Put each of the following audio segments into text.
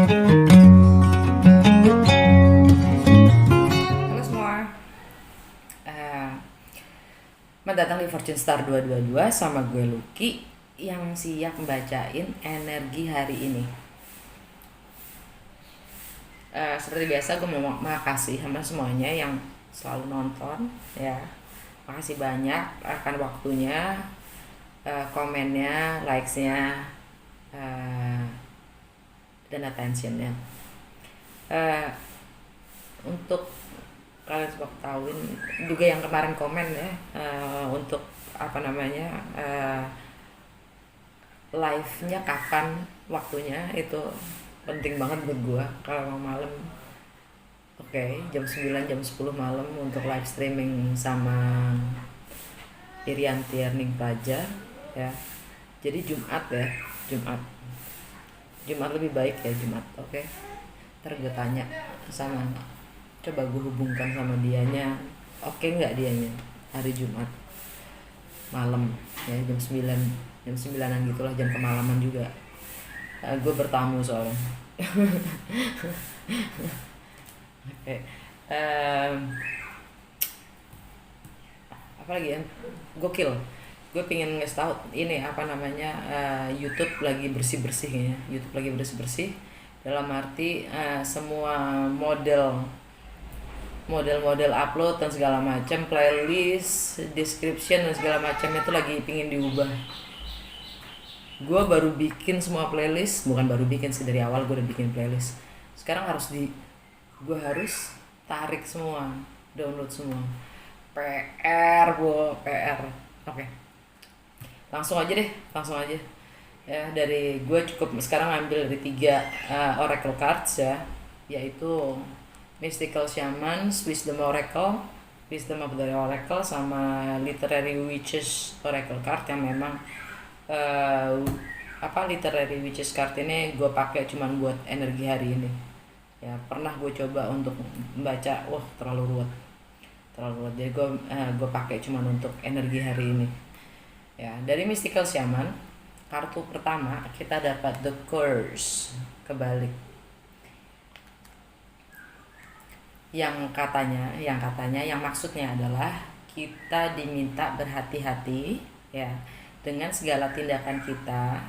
Halo semua, Eh, selamat datang di Fortune Star 222 sama gue Lucky yang siap membacain energi hari ini. Seperti biasa gue mau makasih sama semuanya yang selalu nonton ya. Makasih banyak akan waktunya, komennya, likesnya, eh, dan attentionnya. Eh, untuk kalian semua ketahuin juga yang kemarin komen ya, untuk apa namanya, live-nya kapan waktunya itu penting banget buat gua. Kalau mau malam oke, jam 9 jam 10 malam untuk live streaming sama Irianti Erning Praja ya. Jadi Jumat ya, Jumat Jumat lebih baik ya, Jumat. Oke, ntar gue tanya sama, coba gue hubungkan sama dianya, oke nggak dianya hari Jumat malam ya, jam 9-an gitulah, jam kemalaman juga. Gue bertamu soalnya. Oke. Apa lagi ya, gokil. Gue pengen ngasih tahu ini apa namanya, YouTube lagi bersih bersih ya. YouTube lagi bersih bersih dalam arti, semua model upload dan segala macam, playlist, description dan segala macam itu lagi pingin diubah. Gue baru bikin semua playlist, bukan baru bikin sih, dari awal gue udah bikin playlist. Sekarang gue harus tarik semua, download semua. PR bu, PR. Oke, langsung aja ya. Dari gue cukup sekarang ambil dari 3 oracle cards ya, yaitu Mystical Shaman, Wisdom Oracle, Wisdom of the Oracle, sama Literary Witches Oracle card yang memang, Literary Witches card ini gue pakai cuman buat energi hari ini ya. Pernah gue coba untuk membaca, wah terlalu ruwet. Jadi gue pakai cuman untuk energi hari ini ya. Dari Mystical Shaman, kartu pertama kita dapat The Curse kebalik, yang maksudnya adalah kita diminta berhati-hati ya dengan segala tindakan kita.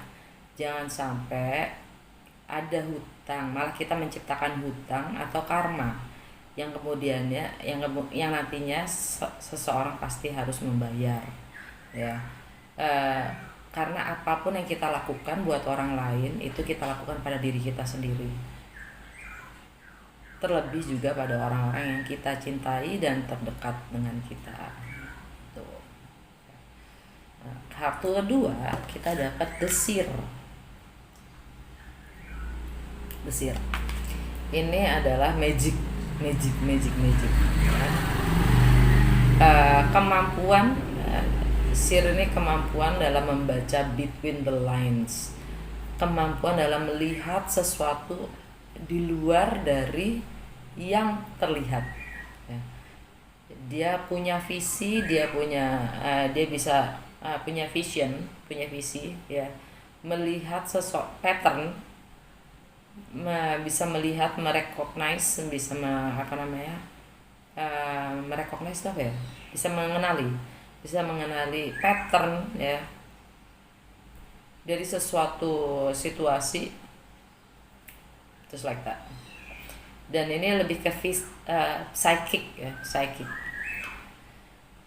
Jangan sampai ada hutang, malah kita menciptakan hutang atau karma yang kemudiannya yang nantinya seseorang pasti harus membayar ya. Karena apapun yang kita lakukan buat orang lain itu kita lakukan pada diri kita sendiri, terlebih juga pada orang-orang yang kita cintai dan terdekat dengan kita. Tuh. Kartu kedua kita dapat Desir. Ini adalah magic ya. Kemampuan, Sir ini kemampuan dalam membaca between the lines, kemampuan dalam melihat sesuatu di luar dari yang terlihat ya. Dia punya visi, dia bisa punya visi ya, melihat sesuatu pattern, bisa melihat, merecognize, merecognize itu apa ya, bisa mengenali pattern ya dari sesuatu situasi, just like that. Dan ini lebih ke psychic ya,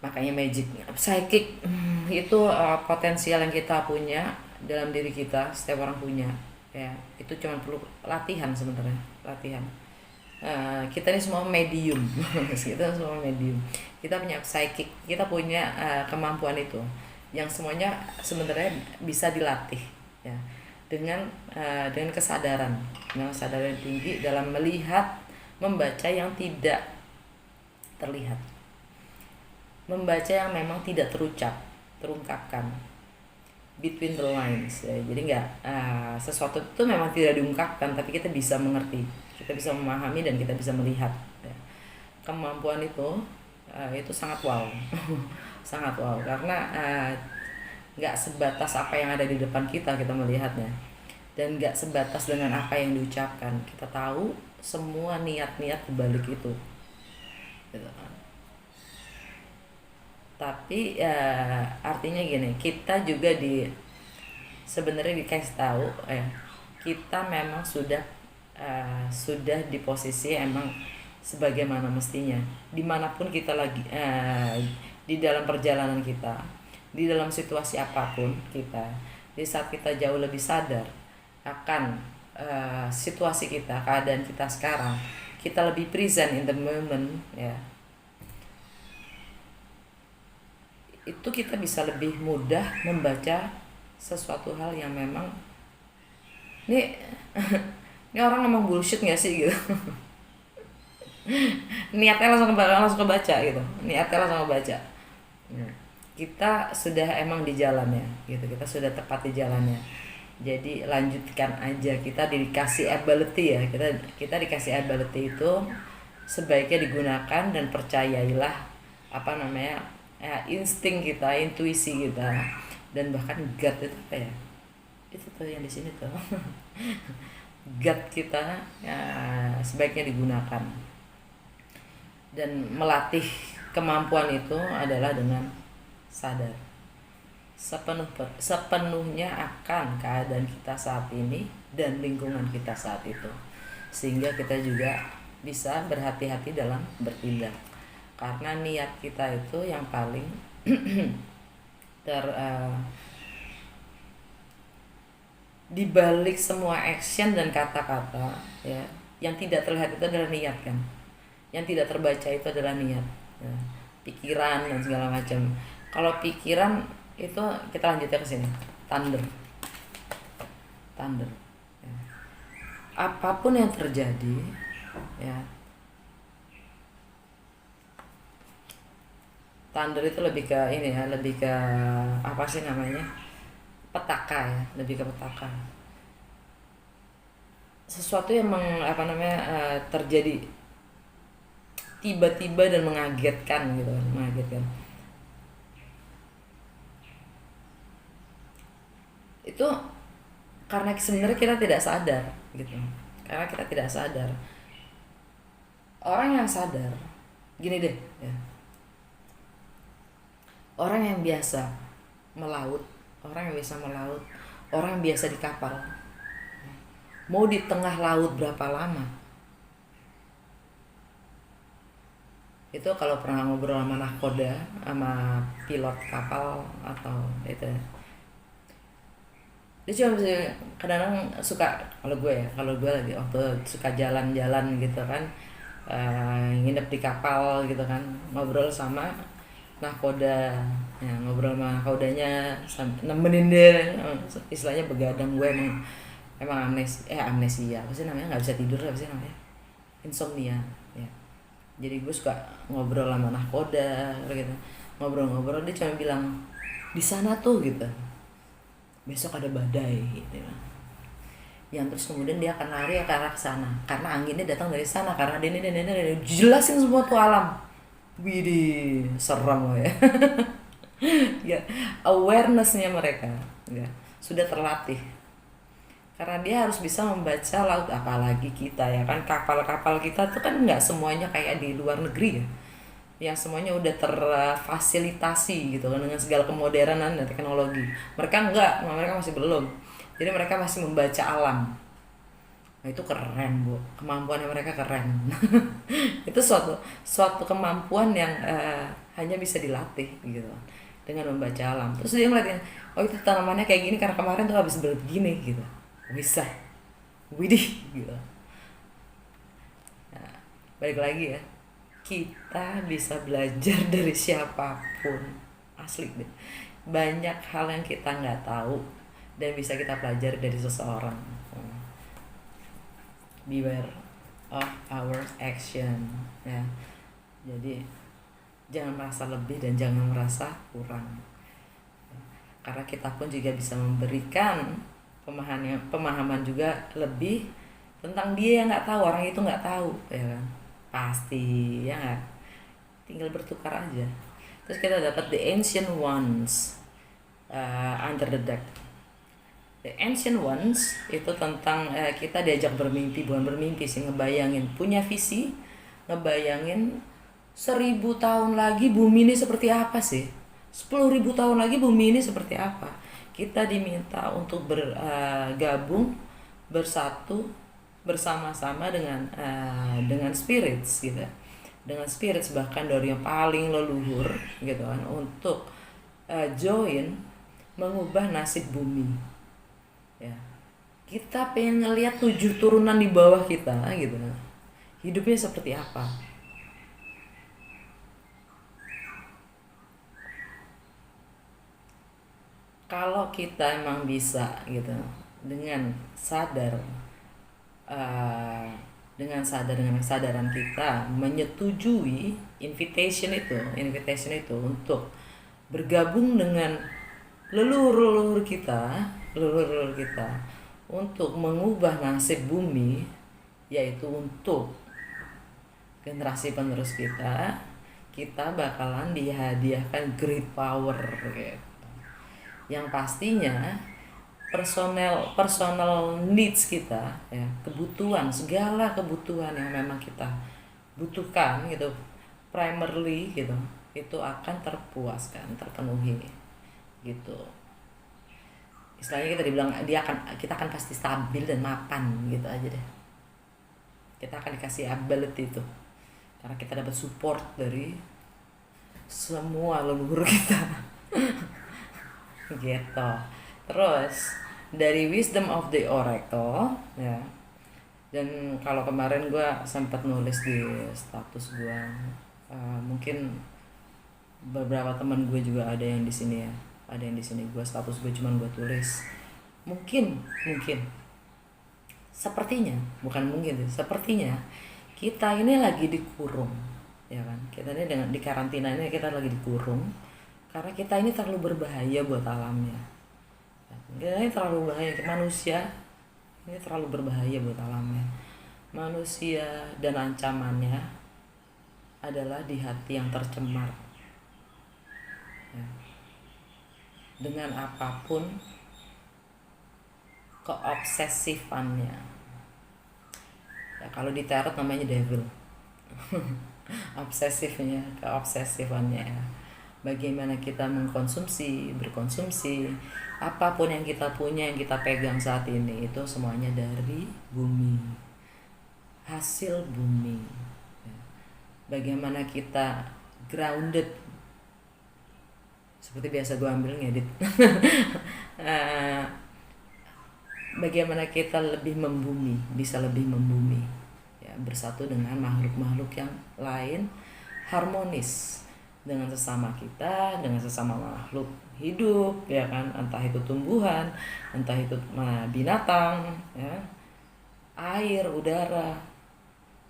makanya magic. Psychic itu potensial yang kita punya dalam diri kita, setiap orang punya ya. Itu cuma perlu latihan sebenarnya, kita ini semua medium. Kita punya psychic, kita punya kemampuan itu yang semuanya sebenarnya bisa dilatih ya, dengan kesadaran tinggi dalam membaca yang tidak terlihat, membaca yang memang tidak terungkapkan, between the lines ya. Jadi nggak, sesuatu itu memang tidak diungkapkan, tapi kita bisa mengerti, kita bisa memahami, dan kita bisa melihat ya. Kemampuan itu sangat wow. Sangat wow, karena nggak sebatas apa yang ada di depan kita melihatnya, dan nggak sebatas dengan apa yang diucapkan. Kita tahu semua niat-niat dibalik itu, gitu kan. Tapi ya, artinya gini, kita juga sebenarnya dikasih tahu ya, kita memang sudah di posisi emang sebagaimana mestinya, dimanapun kita lagi, di dalam perjalanan kita, di dalam situasi apapun kita, di saat kita jauh lebih sadar akan situasi kita, keadaan kita sekarang, kita lebih present in the moment ya, itu kita bisa lebih mudah membaca sesuatu hal yang memang ini ini orang ngomong bullshit nggak sih gitu. Niatnya langsung kebaca gitu, niatnya langsung kebaca. Ya. Kita sudah emang di jalannya gitu, kita sudah tepat di jalannya, jadi lanjutkan aja. Kita dikasih ability ya, kita dikasih ability itu sebaiknya digunakan, dan percayailah apa namanya, insting kita, intuisi kita, dan bahkan gut itu apa ya, itu tuh yang di sini tuh. Gut kita ya, sebaiknya digunakan, dan melatih kemampuan itu adalah dengan sadar sepenuhnya akan keadaan kita saat ini dan lingkungan kita saat itu, sehingga kita juga bisa berhati-hati dalam bertindak, karena niat kita itu yang paling dibalik semua action dan kata-kata ya, yang tidak terlihat itu adalah niat kan, yang tidak terbaca itu adalah niat ya, pikiran dan segala macam. Kalau pikiran itu kita lanjutnya ke sini, thunder ya. Apapun yang terjadi ya, thunder itu lebih ke ini ya, lebih ke apa sih namanya, petaka ya, lebih ke petaka, sesuatu yang terjadi tiba-tiba dan mengagetkan gitu kan, mengagetkan. Itu karena sebenarnya kita tidak sadar gitu, karena kita tidak sadar. Orang yang sadar gini deh ya, orang yang biasa melaut, orang yang biasa di kapal, mau di tengah laut berapa lama, itu kalau pernah ngobrol sama nahkoda, sama pilot kapal atau itu, dia cuma bisa, kadang-kadang suka, kalau gue lagi waktu suka jalan-jalan gitu kan, nginep di kapal gitu kan, ngobrol sama nahkoda ya, ngobrol sama nahkodanya, nemenin dia, istilahnya begadang. Gue emang amnesia apa sih namanya, nggak bisa tidur, apa sih namanya, insomnia ya. Jadi gue suka ngobrol sama nahkoda gitu, ngobrol-ngobrol, dia cuma bilang di sana tuh gitu besok ada badai gitu, yang terus kemudian dia akan lari ke arah sana karena anginnya datang dari sana, karena dia ini jelasin semua tuh alam. Widih, serem ya. Ya, awarenessnya mereka ya sudah terlatih, karena dia harus bisa membaca laut. Apalagi kita ya kan, kapal-kapal kita tuh kan nggak semuanya kayak di luar negeri ya, yang semuanya udah terfasilitasi gitu kan dengan segala kemodernan dan teknologi. Mereka mereka masih belum, jadi mereka masih membaca alam. Nah, itu keren Bu, kemampuannya mereka keren. Itu suatu kemampuan yang hanya bisa dilatih gitu dengan membaca alam. Terus dia ngeliatnya, oh itu tanamannya kayak gini karena kemarin tuh habis begini gitu, bisa, widih gitu. Nah, balik lagi ya, kita bisa belajar dari siapapun, asli deh. Banyak hal yang kita nggak tahu dan bisa kita pelajari dari seseorang. Beware of our action ya, jadi jangan merasa lebih dan jangan merasa kurang, karena kita pun juga bisa memberikan pemahaman juga lebih tentang dia yang nggak tahu, orang itu nggak tahu ya kan, pasti ya nggak, tinggal bertukar aja. Terus kita dapat the ancient ones under the deck. The Ancient Ones itu tentang kita diajak bermimpi, bukan bermimpi sih, ngebayangin, punya visi, ngebayangin 1.000 tahun lagi bumi ini seperti apa sih, 10.000 tahun lagi bumi ini seperti apa. Kita diminta untuk bergabung, bersatu, bersama-sama dengan spirits gitu, dengan spirits bahkan dari yang paling leluhur gitu kan, untuk join mengubah nasib bumi ya. Kita pengen ngeliat 7 turunan di bawah kita gitu, hidupnya seperti apa. Kalau kita emang bisa gitu, dengan sadar, eh, dengan kesadaran kita menyetujui invitation itu untuk bergabung dengan leluhur-leluhur kita untuk mengubah nasib bumi, yaitu untuk generasi penerus kita bakalan dihadiahkan great power gitu. Yang pastinya personal needs kita ya, segala kebutuhan yang memang kita butuhkan gitu, primarily gitu, itu akan terpenuhi gitu. Istilahnya kita akan pasti stabil dan mapan gitu aja deh. Kita akan dikasih ability itu karena kita dapat support dari semua leluhur kita. Gitu. Terus dari Wisdom of the Oracle ya, dan kalau kemarin gue sempat nulis di status gue, mungkin beberapa teman gue juga ada yang di sini ya, gue status gue cuman gue tulis mungkin sepertinya, bukan mungkin sih, sepertinya kita ini lagi dikurung ya kan. Kita ini di karantina ini kita lagi dikurung karena kita ini terlalu berbahaya buat alamnya. Kita ini terlalu bahaya, manusia ini terlalu berbahaya buat alamnya. Manusia dan ancamannya adalah di hati yang tercemar ya, dengan apapun keobsesifannya ya. Kalau di tarot namanya devil. Keobsesifannya ya. Bagaimana kita berkonsumsi apapun yang kita punya, yang kita pegang saat ini, itu semuanya dari bumi, hasil bumi ya. Bagaimana kita grounded, seperti biasa gue ambil ngedit. Bagaimana kita bisa lebih membumi ya, bersatu dengan makhluk-makhluk yang lain, harmonis dengan sesama kita, dengan sesama makhluk hidup ya kan, entah itu tumbuhan, entah itu binatang ya, air, udara,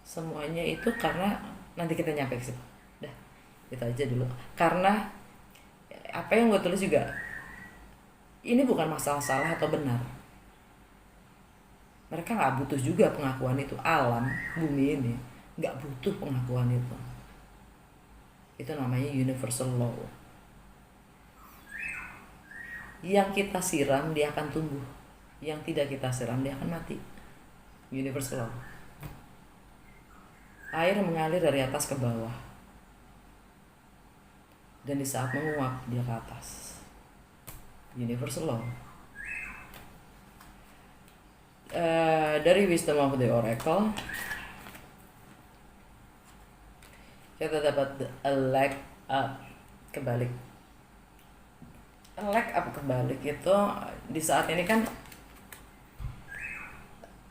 semuanya itu. Karena nanti kita nyampe ke situ. Dah, itu aja dulu. Karena apa yang gue tulis juga, ini bukan masalah salah atau benar. Mereka nggak butuh juga pengakuan itu. Alam bumi ini nggak butuh pengakuan itu. Itu namanya universal law. Yang kita siram dia akan tumbuh, yang tidak kita siram dia akan mati. Universal law. Air mengalir dari atas ke bawah, dan di saat menguap dia ke atas. Universal law. Dari Wisdom of the Oracle kita dapat a leg up kebalik. A leg up kebalik itu di saat ini kan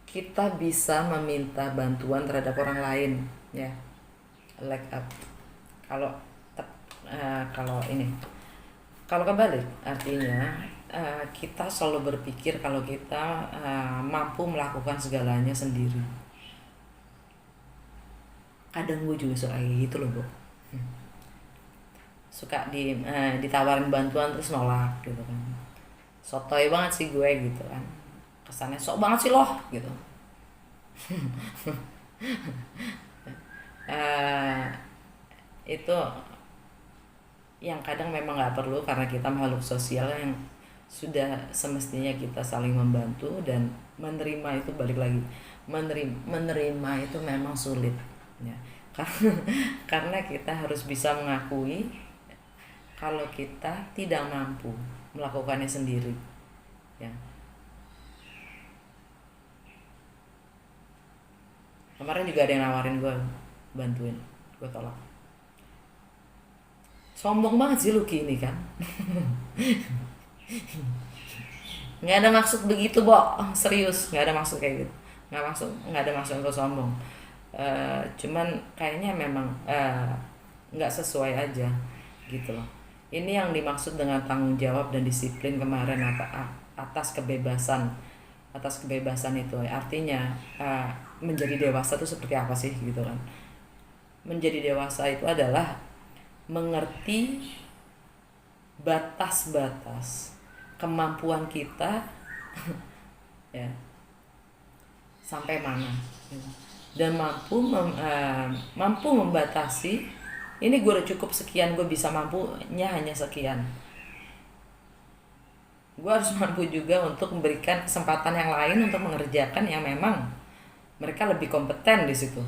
kita bisa meminta bantuan terhadap orang lain ya. Leg up. Kalau kebalik artinya kita selalu berpikir kalau kita mampu melakukan segalanya sendiri. Kadang gue juga suka kayak gitu loh, Bu. Suka ditawarin bantuan terus nolak gitu kan. Sotoy banget sih gue gitu kan. Kesannya sok banget sih loh gitu. Itu yang kadang memang nggak perlu, karena kita makhluk sosial yang sudah semestinya kita saling membantu. Dan menerima itu balik lagi, menerima itu memang sulit ya, karena karena kita harus bisa mengakui kalau kita tidak mampu melakukannya sendiri ya. Kemarin juga ada yang nawarin gue bantuin, gue tolak. Sombong banget sih Lucky ini kan. Nggak ada maksud begitu, Bo. Serius, nggak ada maksud kayak gitu. Nggak ada maksud untuk sombong. Cuman kayaknya memang nggak sesuai aja gitu loh. Ini yang dimaksud dengan tanggung jawab dan disiplin kemarin atas kebebasan itu. Artinya menjadi dewasa itu seperti apa sih gitu kan? Menjadi dewasa itu adalah mengerti batas-batas kemampuan kita ya sampai mana gitu. Dan mampu membatasi, ini gue udah cukup sekian, gue bisa mampunya hanya sekian. Gue harus mampu juga untuk memberikan kesempatan yang lain untuk mengerjakan yang memang mereka lebih kompeten di situ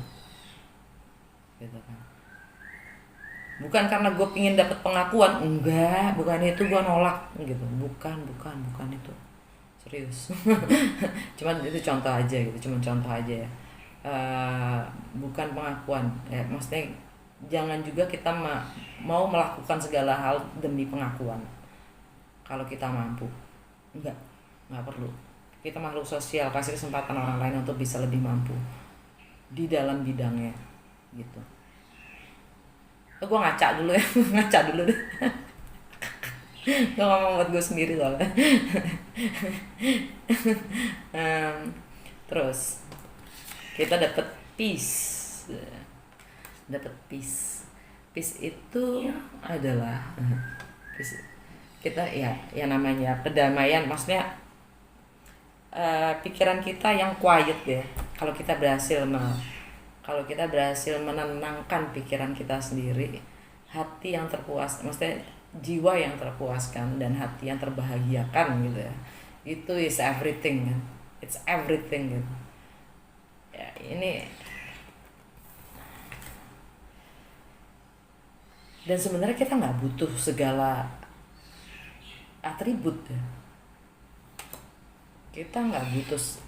gitu kan. Bukan karena gue pingin dapat pengakuan, enggak, bukan itu, gue nolak gitu, bukan itu, serius. Cuman itu contoh aja gitu, ya. Bukan pengakuan ya, maksudnya jangan juga kita mau melakukan segala hal demi pengakuan. Kalau kita mampu, nggak perlu. Kita makhluk sosial, kasih kesempatan orang lain untuk bisa lebih mampu di dalam bidangnya gitu. Gue ngaca dulu ya. Ngaca dulu deh. Gue ngomong buat gue sendiri soalnya. Terus kita dapat peace. Peace itu adalah peace. Kita ya namanya kedamaian, maksudnya pikiran kita yang quiet ya. Kalau kita berhasil menenangkan pikiran kita sendiri, hati yang terpuas, maksudnya jiwa yang terpuaskan dan hati yang terbahagiakan gitu ya, itu is everything kan, it's everything gitu ya. Ini dan sebenarnya kita nggak butuh segala atribut ya. Kita nggak butuh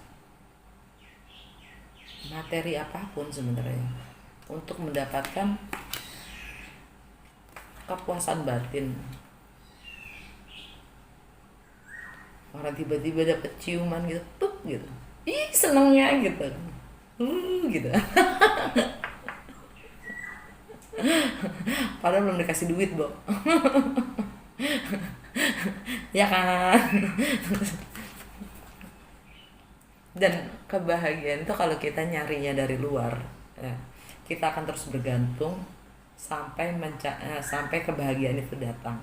materi apapun sebenarnya untuk mendapatkan kepuasan batin. Orang tiba-tiba dapet ciuman gitu, tuh gitu, ih senengnya gitu, gitu. Padahal belum dikasih duit, Bo. Ya kan. Dan kebahagiaan itu kalau kita nyarinya dari luar ya, kita akan terus bergantung sampai kebahagiaan itu datang,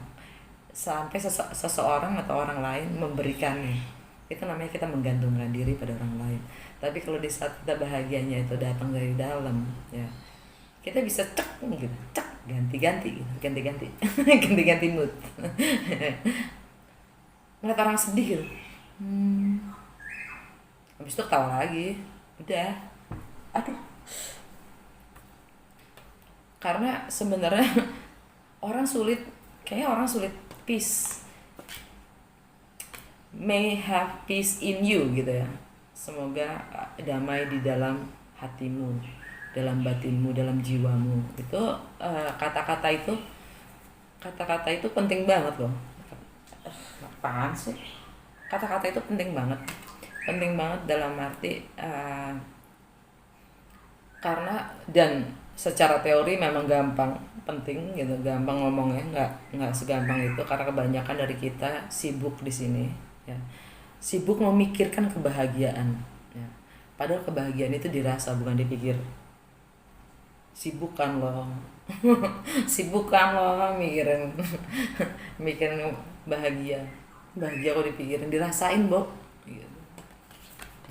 sampai seseorang atau orang lain memberikannya. Itu namanya kita menggantungkan diri pada orang lain. Tapi kalau di saat kita bahagianya itu datang dari dalam ya, kita bisa ganti-ganti ganti-ganti mood. Ngeliat orang sedih gitu, habis itu ketawa lagi, udah, aduh. Karena sebenarnya kayaknya orang sulit peace. May have peace in you gitu ya. Semoga damai di dalam hatimu, dalam batinmu, dalam jiwamu. Itu kata-kata itu penting banget loh. Apaan sih? Kata-kata itu penting banget dalam arti karena dan secara teori memang penting gitu, gampang ngomongnya, nggak segampang itu karena kebanyakan dari kita sibuk di sini ya, sibuk memikirkan kebahagiaan ya. Padahal kebahagiaan itu dirasa bukan dipikir. Sibuk kan lo mikirin bahagia kok dipikirin, dirasain, Bo.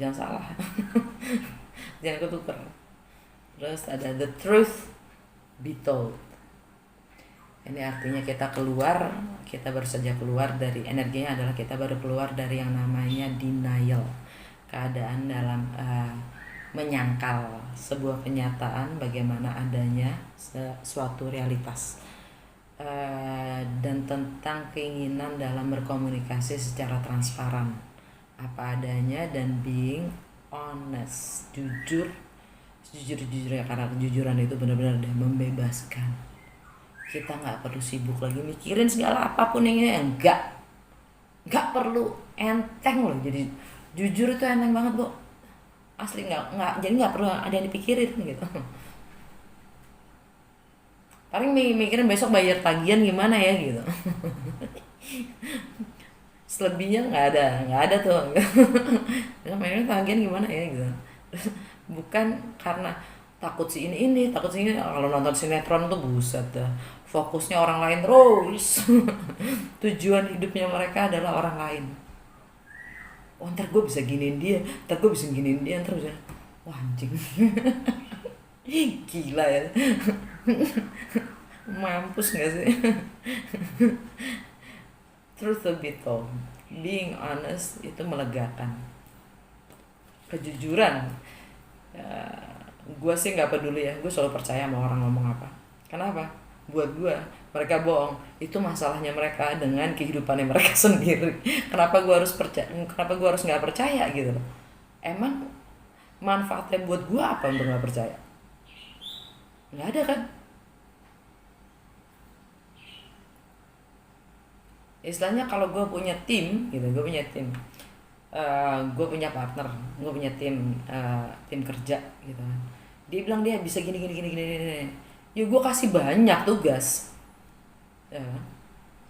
Jangan salah. Jangan ketuker. Terus ada the truth be told. Ini artinya kita baru saja keluar dari energinya adalah kita baru keluar dari yang namanya denial, keadaan dalam menyangkal sebuah kenyataan bagaimana adanya suatu realitas, dan tentang keinginan dalam berkomunikasi secara transparan apa adanya dan being honest, jujur ya, karena kejujuran itu benar-benar membebaskan. Kita nggak perlu sibuk lagi mikirin segala apapun yang nggak perlu, enteng loh. Jadi jujur itu enteng banget, Bu, asli. Nggak jadi nggak perlu ada yang dipikirin gitu. Paling mikirin besok bayar tagihan gimana ya gitu. Selebihnya nggak ada tuh. Mainnya tagihan gimana ya gitu. Bukan karena takut si ini takut si ini. Kalau nonton sinetron tuh buset dah, fokusnya orang lain terus. Tujuan hidupnya mereka adalah orang lain. Oh, ntar gue bisa giniin dia, ntar ya. Wah, anjing. Gila ya. Mampus gak sih? Truth to be told, being honest itu melegakan. Kejujuran, gue sih nggak peduli ya, gue selalu percaya sama orang ngomong apa. Kenapa? Buat gue mereka bohong, itu masalahnya mereka dengan kehidupannya mereka sendiri. Kenapa gue harus percaya? Kenapa gue harus nggak percaya gitu loh? Emang manfaatnya buat gue apa untuk nggak percaya? Nggak ada kan? Istilahnya kalau gue punya tim gitu, gue punya partner, gue punya tim kerja gitu kan. Dia bilang dia bisa gini. Ya gue kasih banyak tugas, ya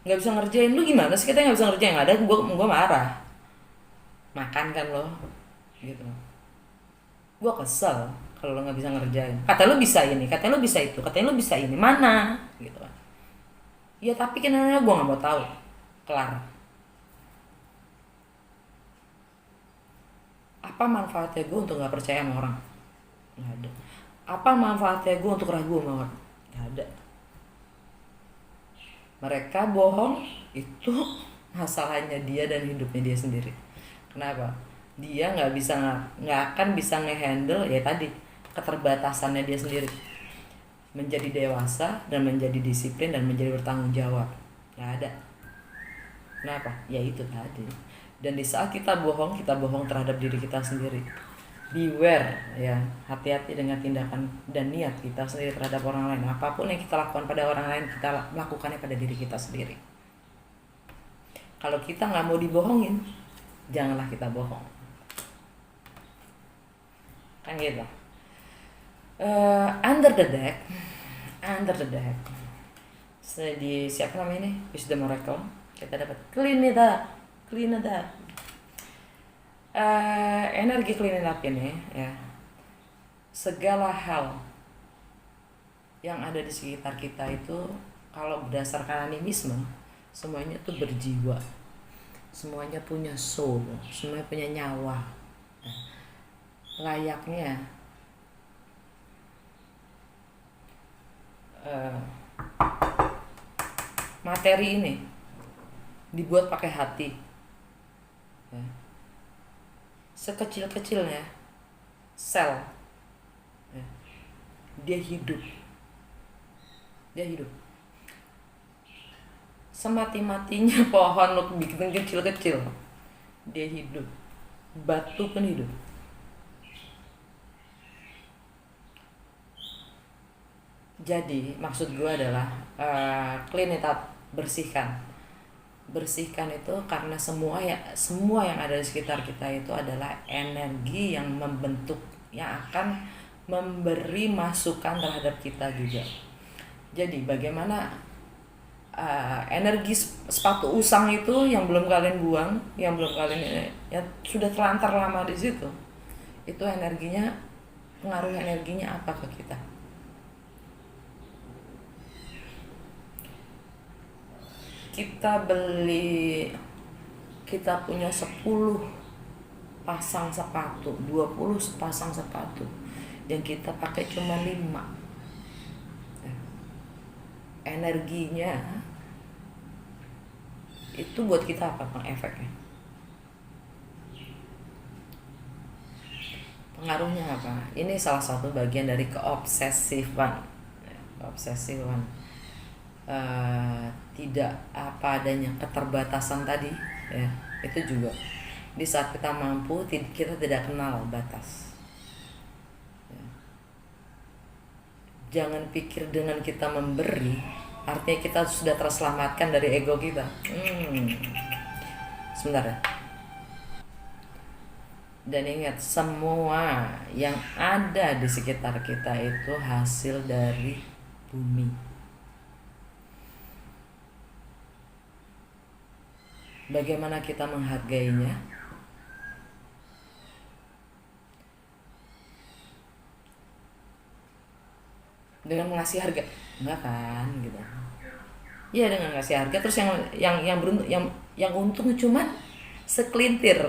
nggak bisa ngerjain. Lu gimana sih, kita nggak bisa ngerjain? Yang ada gue marah, makan kan lo gitu. Gue kesel kalau lo nggak bisa ngerjain. Kata lo bisa ini, kata lo bisa itu, katanya lo bisa ini, mana gitu kan. Ya tapi kenapa gue nggak mau tahu, kelar. Apa manfaatnya gue untuk nggak percaya sama orang? Nggak ada. Apa manfaatnya gue untuk ragu sama orang? Nggak ada. Mereka bohong, itu masalahnya dia dan hidupnya dia sendiri. Kenapa? Dia nggak akan bisa ngehandle ya tadi, keterbatasannya dia sendiri. Menjadi dewasa dan menjadi disiplin dan menjadi bertanggung jawab. Nggak ada. Kenapa? Ya itu tadi. Dan di saat kita bohong terhadap diri kita sendiri. Beware ya, hati-hati dengan tindakan dan niat kita sendiri terhadap orang lain. Apapun yang kita lakukan pada orang lain, kita lakukannya pada diri kita sendiri. Kalau kita nggak mau dibohongin, janganlah kita bohong. Kan gitu. Under the deck. Di siapa namanya ini? Wisdom Oracle. Kita dapat clean it up. Energi clean it up ini ya, segala hal yang ada di sekitar kita itu kalau berdasarkan animisme, semuanya tuh berjiwa, semuanya punya soul, semuanya punya nyawa. Nah, layaknya materi ini dibuat pakai hati ya. Sekecil-kecilnya sel ya, dia hidup. Semati-matinya pohon lo bikin kecil-kecil, dia hidup. Batu pun hidup. Jadi maksud gue adalah clean it up, bersihkan itu karena semua yang ada di sekitar kita itu adalah energi yang membentuk, yang akan memberi masukan terhadap kita juga. Jadi bagaimana energi sepatu usang itu yang belum kalian buang, yang sudah terlantar lama di situ, itu pengaruh energinya apa ke kita? Kita punya 10 pasang sepatu, 20 pasang sepatu, yang kita pakai cuma 5. energinya itu buat kita apa efeknya, pengaruhnya apa. Ini salah satu bagian dari keobsesifan. Tidak apa adanya, keterbatasan tadi ya, itu juga di saat kita mampu kita tidak kenal batas ya. Jangan pikir dengan kita memberi artinya kita sudah terselamatkan dari ego kita. Sebentar ya. Dan ingat, semua yang ada di sekitar kita itu hasil dari bumi. Bagaimana kita menghargainya? Dengan mengasih harga? Enggak kan, gitu. Iya, dengan ngasih harga. Terus yang beruntung, yang untung cuman segelintir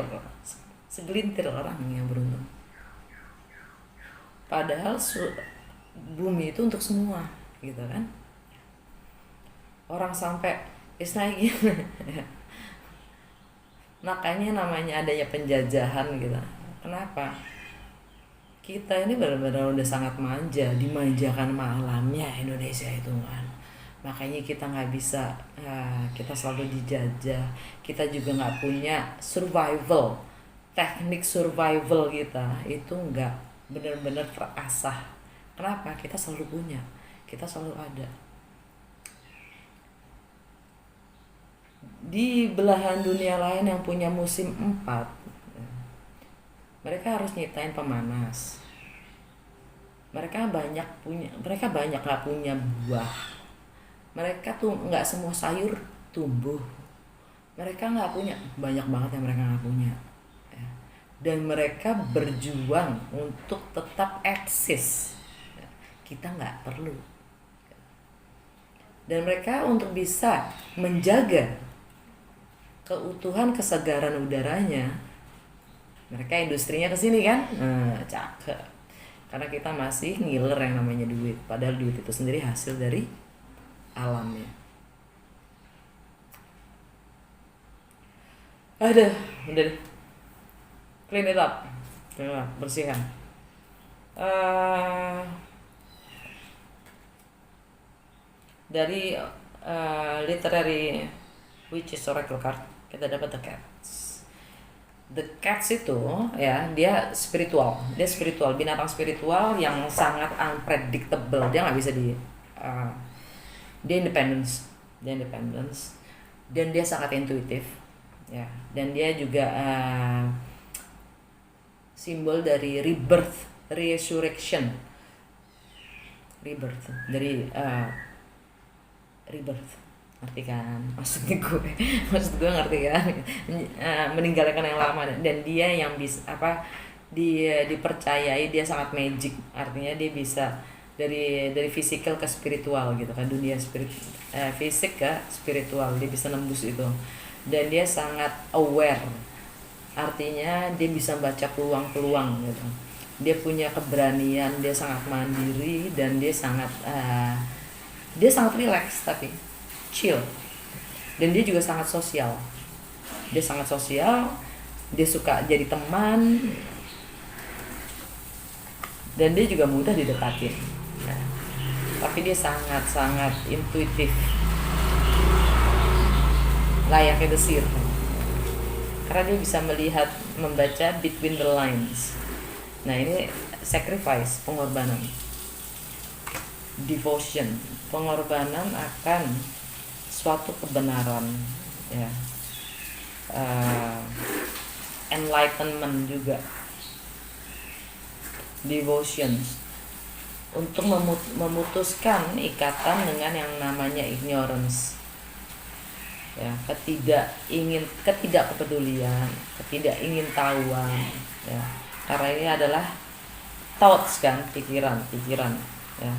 orang yang beruntung. Padahal bumi itu untuk semua, gitu kan? Orang sampai istilahnya makanya namanya adanya penjajahan gitu. Kenapa? Kita ini benar-benar udah sangat manja, dimanjakan malamnya Indonesia itu kan. Makanya kita nggak bisa, kita selalu dijajah. Kita juga nggak punya survival, teknik survival kita itu nggak benar-benar terasah. Kenapa? Kita selalu punya, kita selalu ada. Di belahan dunia lain yang punya musim 4, mereka harus nyiptain pemanas. Mereka banyak nggak punya buah. Mereka tuh nggak semua sayur tumbuh. Mereka nggak punya, banyak banget yang mereka nggak punya. Dan mereka berjuang untuk tetap eksis. Kita nggak perlu. Dan mereka untuk bisa menjaga keutuhan kesegaran udaranya, mereka industrinya ke sini kan. Cakep. Karena kita masih ngiler yang namanya duit, padahal duit itu sendiri hasil dari alamnya. Udah deh. Clean it up. Bersihkan. Dari literary witches oracle card kita dapat the cats. The cats itu ya, dia spiritual, binatang spiritual yang sangat unpredictable. Dia nggak bisa dia independence, dan dia sangat intuitif ya. Dan dia juga simbol dari rebirth, resurrection, dari rebirth. Ngerti kan maksud gue ngerti kan. Meninggalkan yang lama, dan dia yang bisa dia dipercayai dia sangat magic, artinya dia bisa dari fisikal ke spiritual gitu kan, dunia fisik ke spiritual, dia bisa nembus itu. Dan dia sangat aware, artinya dia bisa baca peluang-peluang gitu. Dia punya keberanian, dia sangat mandiri, dan dia sangat relax tapi chill. Dan dia juga sangat sosial. Dia suka jadi teman, dan dia juga mudah didekatin. Tapi dia sangat intuitif, layaknya desir, karena dia bisa membaca between the lines. Nah, ini sacrifice, pengorbanan, devotion, pengorbanan akan suatu kebenaran ya, enlightenment juga, devotion untuk memutuskan ikatan dengan yang namanya ignorance ya, ketidakpedulian, ketidakingintahuan ya. Karena ini adalah thoughts kan, pikiran ya,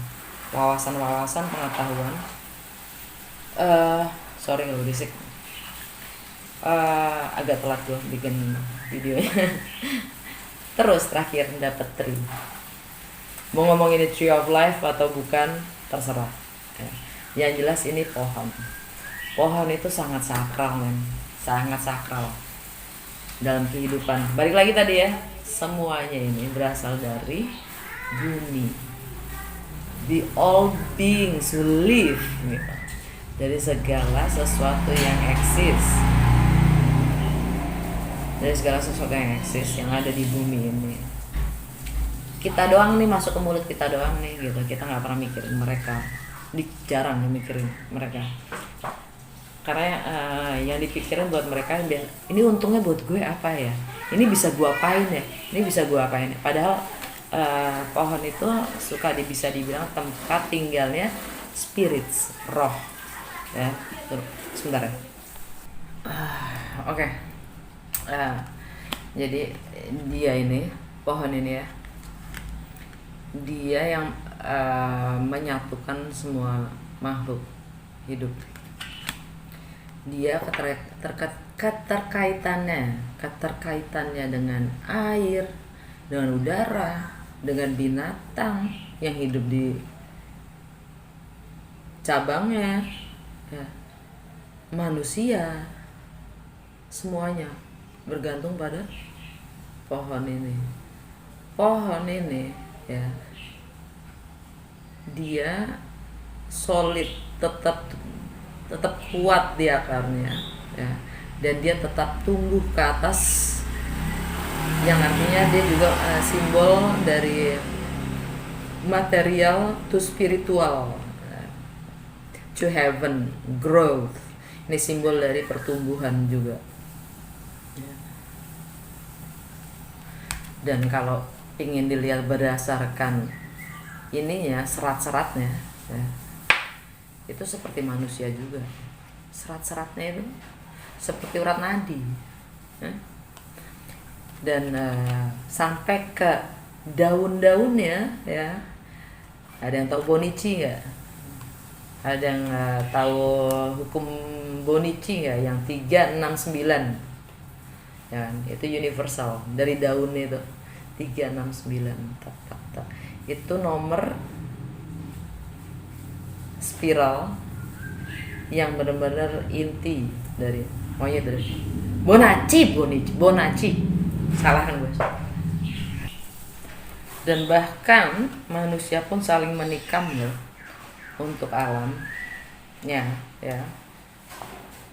wawasan pengetahuan. Sorry kalau berisik, agak telat gue bikin videonya. Terus terakhir dapat tree. Mau ngomong ini tree of life atau bukan terserah ya. Yang jelas ini pohon. Pohon itu sangat sakral, men. Sangat sakral dalam kehidupan. Balik lagi tadi ya, semuanya ini berasal dari bumi. The all beings who live, gitu. Dari segala sesuatu yang eksis. Dari segala sesuatu yang eksis yang ada di bumi ini. Kita doang nih masuk ke mulut kita doang nih gitu. Kita nggak pernah mikirin mereka. Jarang mikirin mereka. Karena yang dipikirin buat mereka ini untungnya buat gue apa ya, ini bisa gue apain ya, ini bisa gue apain ya. Padahal pohon itu bisa dibilang tempat tinggalnya spirits, roh ya. Sebentar ya. Oke. Jadi dia ini, pohon ini ya, dia yang menyatukan semua makhluk hidup. Dia keterkaitannya dengan air, dengan udara, dengan binatang yang hidup di cabangnya, ya, manusia, semuanya bergantung pada pohon ini. Pohon ini ya, dia solid, tetap kuat di akarnya ya, dan dia tetap tumbuh ke atas, yang artinya dia juga simbol dari material to spiritual, to heaven, growth. Ini simbol dari pertumbuhan juga ya. Dan kalau ingin dilihat berdasarkan ininya, serat-seratnya ya, itu seperti manusia juga. Serat-seratnya itu seperti urat nadi ya. Dan sampai ke daun-daunnya ya. Ada yang tahu Bonichi nggak? Ada yang tahu hukum Bonichi nggak? Yang 369 ya, itu universal dari daun itu. 369 itu nomor spiral yang benar-benar inti dari Bonacci, salah kan gue. Dan bahkan manusia pun saling menikam ya untuk alamnya ya.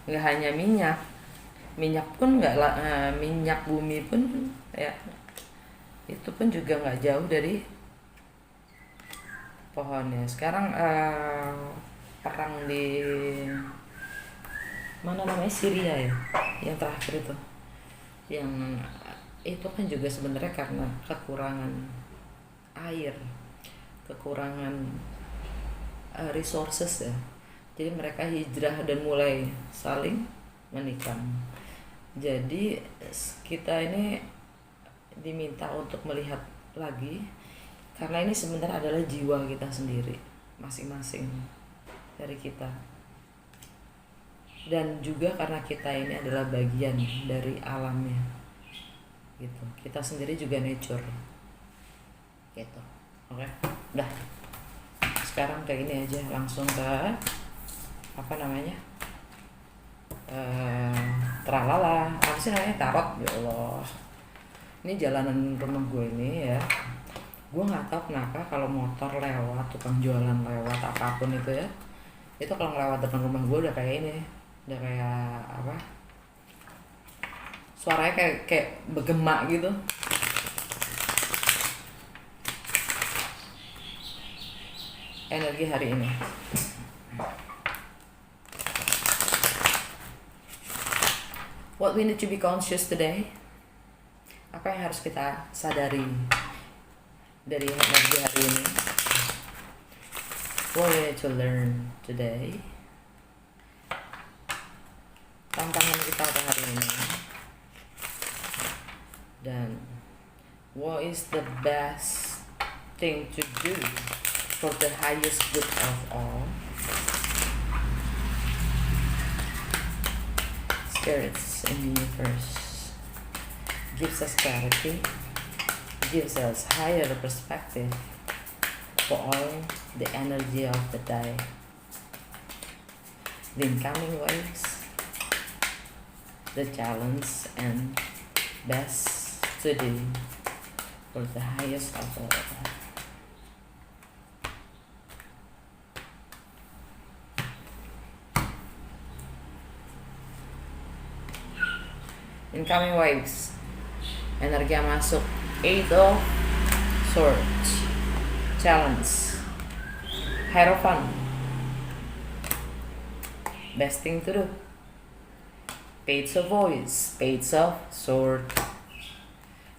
Nggak hanya minyak pun minyak bumi pun ya, itu pun juga nggak jauh dari pohonnya. Sekarang perang di mana namanya, Syria ya, yang terakhir yang itu kan juga sebenarnya karena kekurangan air, kekurangan resources ya. Jadi mereka hijrah dan mulai saling menikam. Jadi kita ini diminta untuk melihat lagi, karena ini sebenarnya adalah jiwa kita sendiri, masing-masing dari kita. Dan juga karena kita ini adalah bagian dari alamnya gitu. Kita sendiri juga nature gitu. Oke, udah. Sekarang kayak gini aja, langsung ke apa namanya, tralala, apa sih namanya, tarot. Ya Allah, ini jalanan rumah gue ini ya, gue nggak tahu kenapa kalau motor lewat, tukang jualan lewat, apapun itu ya, itu kalau ngelewat depan rumah gue udah kayak ini, udah kayak apa, suaranya kayak bergema gitu. Energi hari ini. What we need to be conscious today? Apa yang harus kita sadari dari energi hari ini? What we need to learn today? Tantangan kita pada hari ini. Dan what is the best thing to do for the highest good of all? Spirits in the universe gives us clarity, gives us higher perspective for all the energy of the day. the incoming waves, the challenge, and best to do for the highest level. Incoming waves, energi yang masuk, Eight of Swords, challenge, Hierophant, best thing to do, Page of Voice, Page of Sword,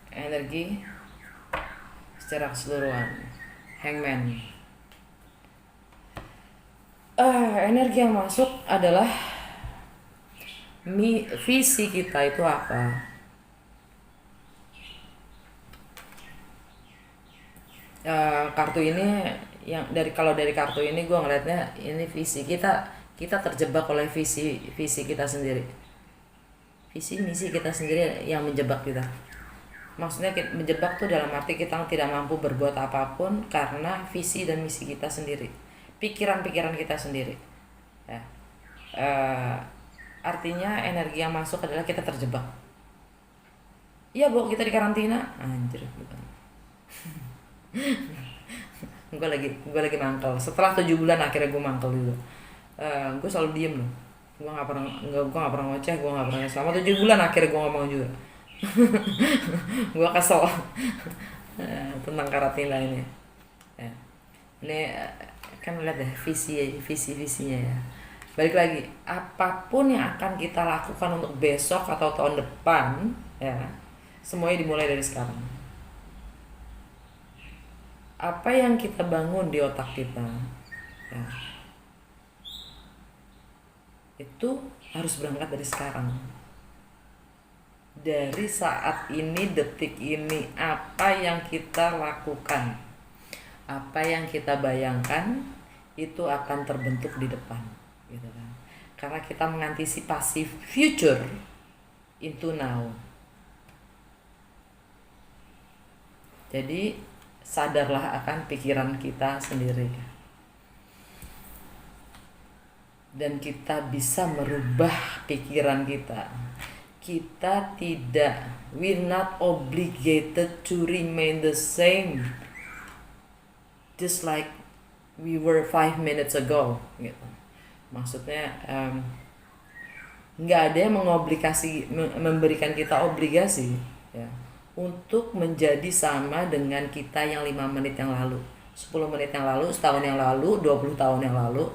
energi secara keseluruhan, Hangman. Energi yang masuk adalah visi kita itu apa. Kartu ini kalau dari kartu ini gue ngeliatnya ini visi kita terjebak oleh visi kita sendiri, visi misi kita sendiri yang menjebak kita. Maksudnya menjebak tuh dalam arti kita tidak mampu berbuat apapun karena visi dan misi kita sendiri, pikiran kita sendiri ya. Artinya energi yang masuk adalah kita terjebak. Iya Bu, kita di karantina. Anjir bukan. gue lagi mangkel. Setelah 7 bulan akhirnya gue mangkel juga. Gue selalu diem loh. Gue nggak pernah ngoceh, gue nggak pernah. Selama 7 bulan akhirnya gue ngomong juga. Gue kesel tentang karantina ini. Ini kan lihat deh visinya ya. Balik lagi, apapun yang akan kita lakukan untuk besok atau tahun depan ya, semuanya dimulai dari sekarang. Apa yang kita bangun di otak kita ya, itu harus berangkat dari sekarang. Dari saat ini, detik ini, apa yang kita lakukan, apa yang kita bayangkan, itu akan terbentuk di depan gitu kan. Karena kita mengantisipasi future into now. Jadi sadarlah akan pikiran kita sendiri. Dan kita bisa merubah pikiran kita. We're not obligated to remain the same. Just like we were 5 minutes ago gitu. Maksudnya nggak ada yang memberikan kita obligasi ya, untuk menjadi sama dengan kita yang 5 menit yang lalu, 10 menit yang lalu, setahun yang lalu, 20 tahun yang lalu.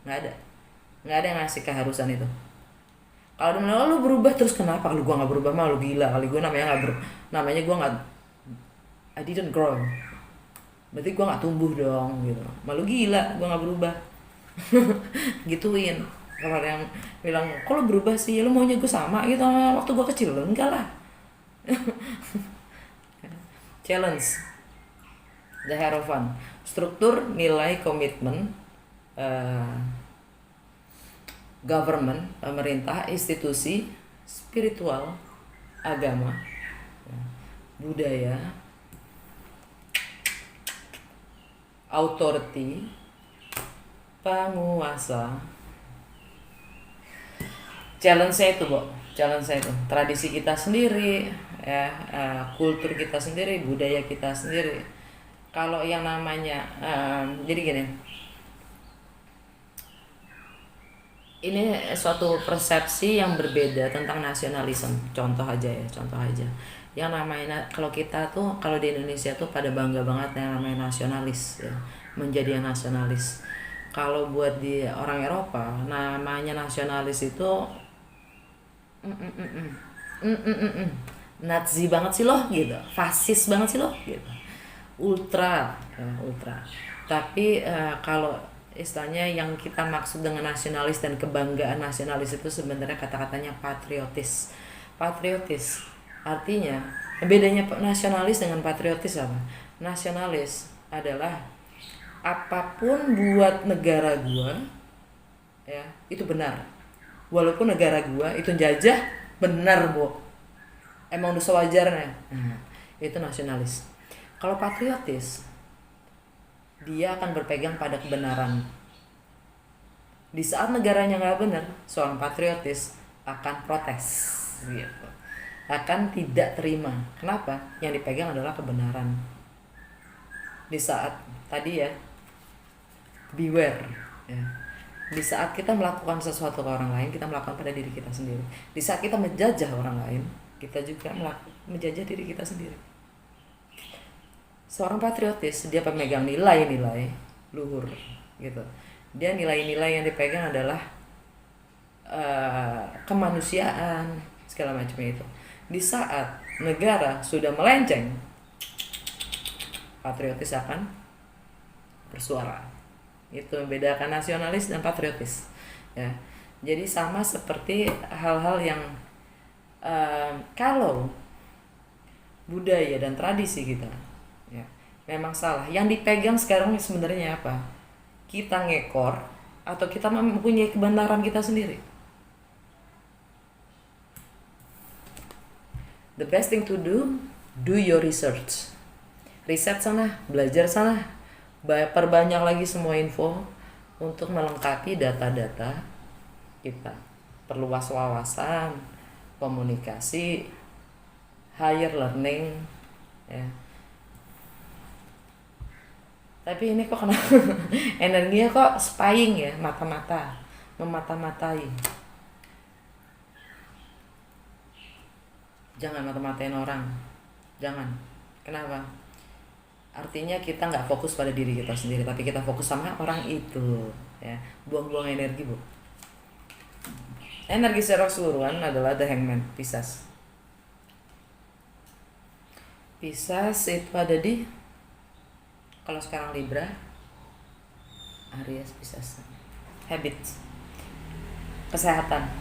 Nggak ada yang ngasih keharusan itu. Kalau lu berubah terus kenapa? Kalau gua nggak berubah mah lu gila. Kali gua namanya gua nggak, I didn't grow. Berarti gua nggak tumbuh dong gitu. Malu gila, gua nggak berubah. Gituin. Kalau yang bilang kok lu berubah sih, lu maunya gue sama gitu waktu gue kecil. Enggak lah. Challenge, the Hierophant, struktur, nilai, komitmen, government, pemerintah, institusi, spiritual, agama, budaya, authority, penguasa. Challenge-nya itu tradisi kita sendiri ya, kultur kita sendiri, budaya kita sendiri. Kalau yang namanya jadi gini, ini suatu persepsi yang berbeda tentang nasionalisme. Contoh aja yang namanya, kalau kita tuh, kalau di Indonesia tuh pada bangga banget yang namanya nasionalis ya, menjadi yang nasionalis. Kalau buat di orang Eropa namanya nasionalis itu Nazi banget sih loh gitu, fasis banget sih loh gitu, ultra. Tapi kalau istilahnya yang kita maksud dengan nasionalis dan kebanggaan nasionalis itu sebenarnya kata-katanya patriotis. Artinya bedanya nasionalis dengan patriotis apa? Nasionalis adalah apapun buat negara gua ya itu benar, walaupun negara gua itu jajah, benar Bu, emang udah sewajarnya. Itu nasionalis. Kalau patriotis, dia akan berpegang pada kebenaran. Di saat negaranya nggak benar, seorang patriotis akan protes, gitu. Akan tidak terima. Kenapa? Yang dipegang adalah kebenaran. Di saat tadi ya, beware. Ya. Di saat kita melakukan sesuatu ke orang lain, kita melakukan pada diri kita sendiri. Di saat kita menjajah orang lain, kita juga menjajah diri kita sendiri. Seorang patriotis, dia pemegang nilai-nilai luhur, gitu. Dia nilai-nilai yang dipegang adalah kemanusiaan, segala macam itu. Di saat negara sudah melenceng, patriotis akan bersuara. Itu membedakan nasionalis dan patriotis, ya. Jadi sama seperti hal-hal yang kalau budaya dan tradisi kita, ya, memang salah. Yang dipegang sekarang sebenarnya apa? Kita ngekor atau kita mempunyai kebenaran kita sendiri. The best thing to do your research. Riset sana, belajar sana, perbanyak lagi semua info untuk melengkapi data-data kita. Perluas wawasan, komunikasi, higher learning, ya. Tapi ini kok kenapa energinya kok spying ya, mata-mata, memata-matai. Jangan mata-matain orang, jangan. Kenapa? Artinya kita nggak fokus pada diri kita sendiri, tapi kita fokus sama orang itu, ya. Buang-buang energi, Bu. Energi secara keseluruhan adalah The Hangman, Pisces. Pisces itu ada di, kalau sekarang Libra, Aries, Pisces. Habits, kesehatan,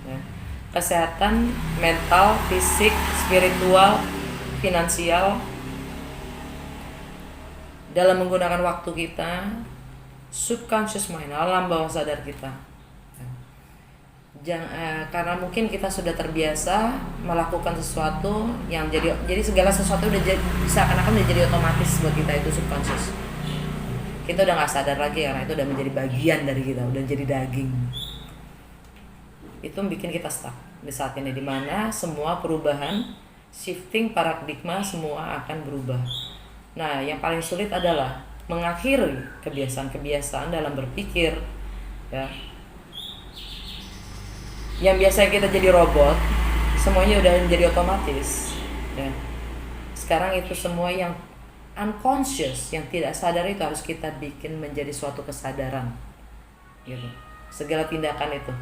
ya. Kesehatan mental, fisik, spiritual, finansial. Dalam menggunakan waktu kita, subconscious mind, alam bawah sadar kita. Karena mungkin kita sudah terbiasa melakukan sesuatu yang jadi segala sesuatu udah seakan-akan udah jadi otomatis buat kita, itu subconscious. Kita udah nggak sadar lagi karena itu udah menjadi bagian dari kita, udah jadi daging. Itu bikin kita stuck di saat ini, dimana semua perubahan, shifting paradigma semua akan berubah. Nah, yang paling sulit adalah mengakhiri kebiasaan-kebiasaan dalam berpikir, ya. Yang biasanya kita jadi robot, semuanya udah menjadi otomatis, ya. Sekarang itu semua yang unconscious, yang tidak sadar itu harus kita bikin menjadi suatu kesadaran, gitu. Segala tindakan itu.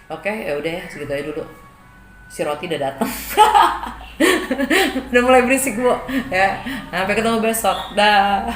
Oke, ya udah ya, segitu aja dulu. Si roti udah datang. Udah mulai berisik, Bu. Ya. Sampai ketemu besok. Dah.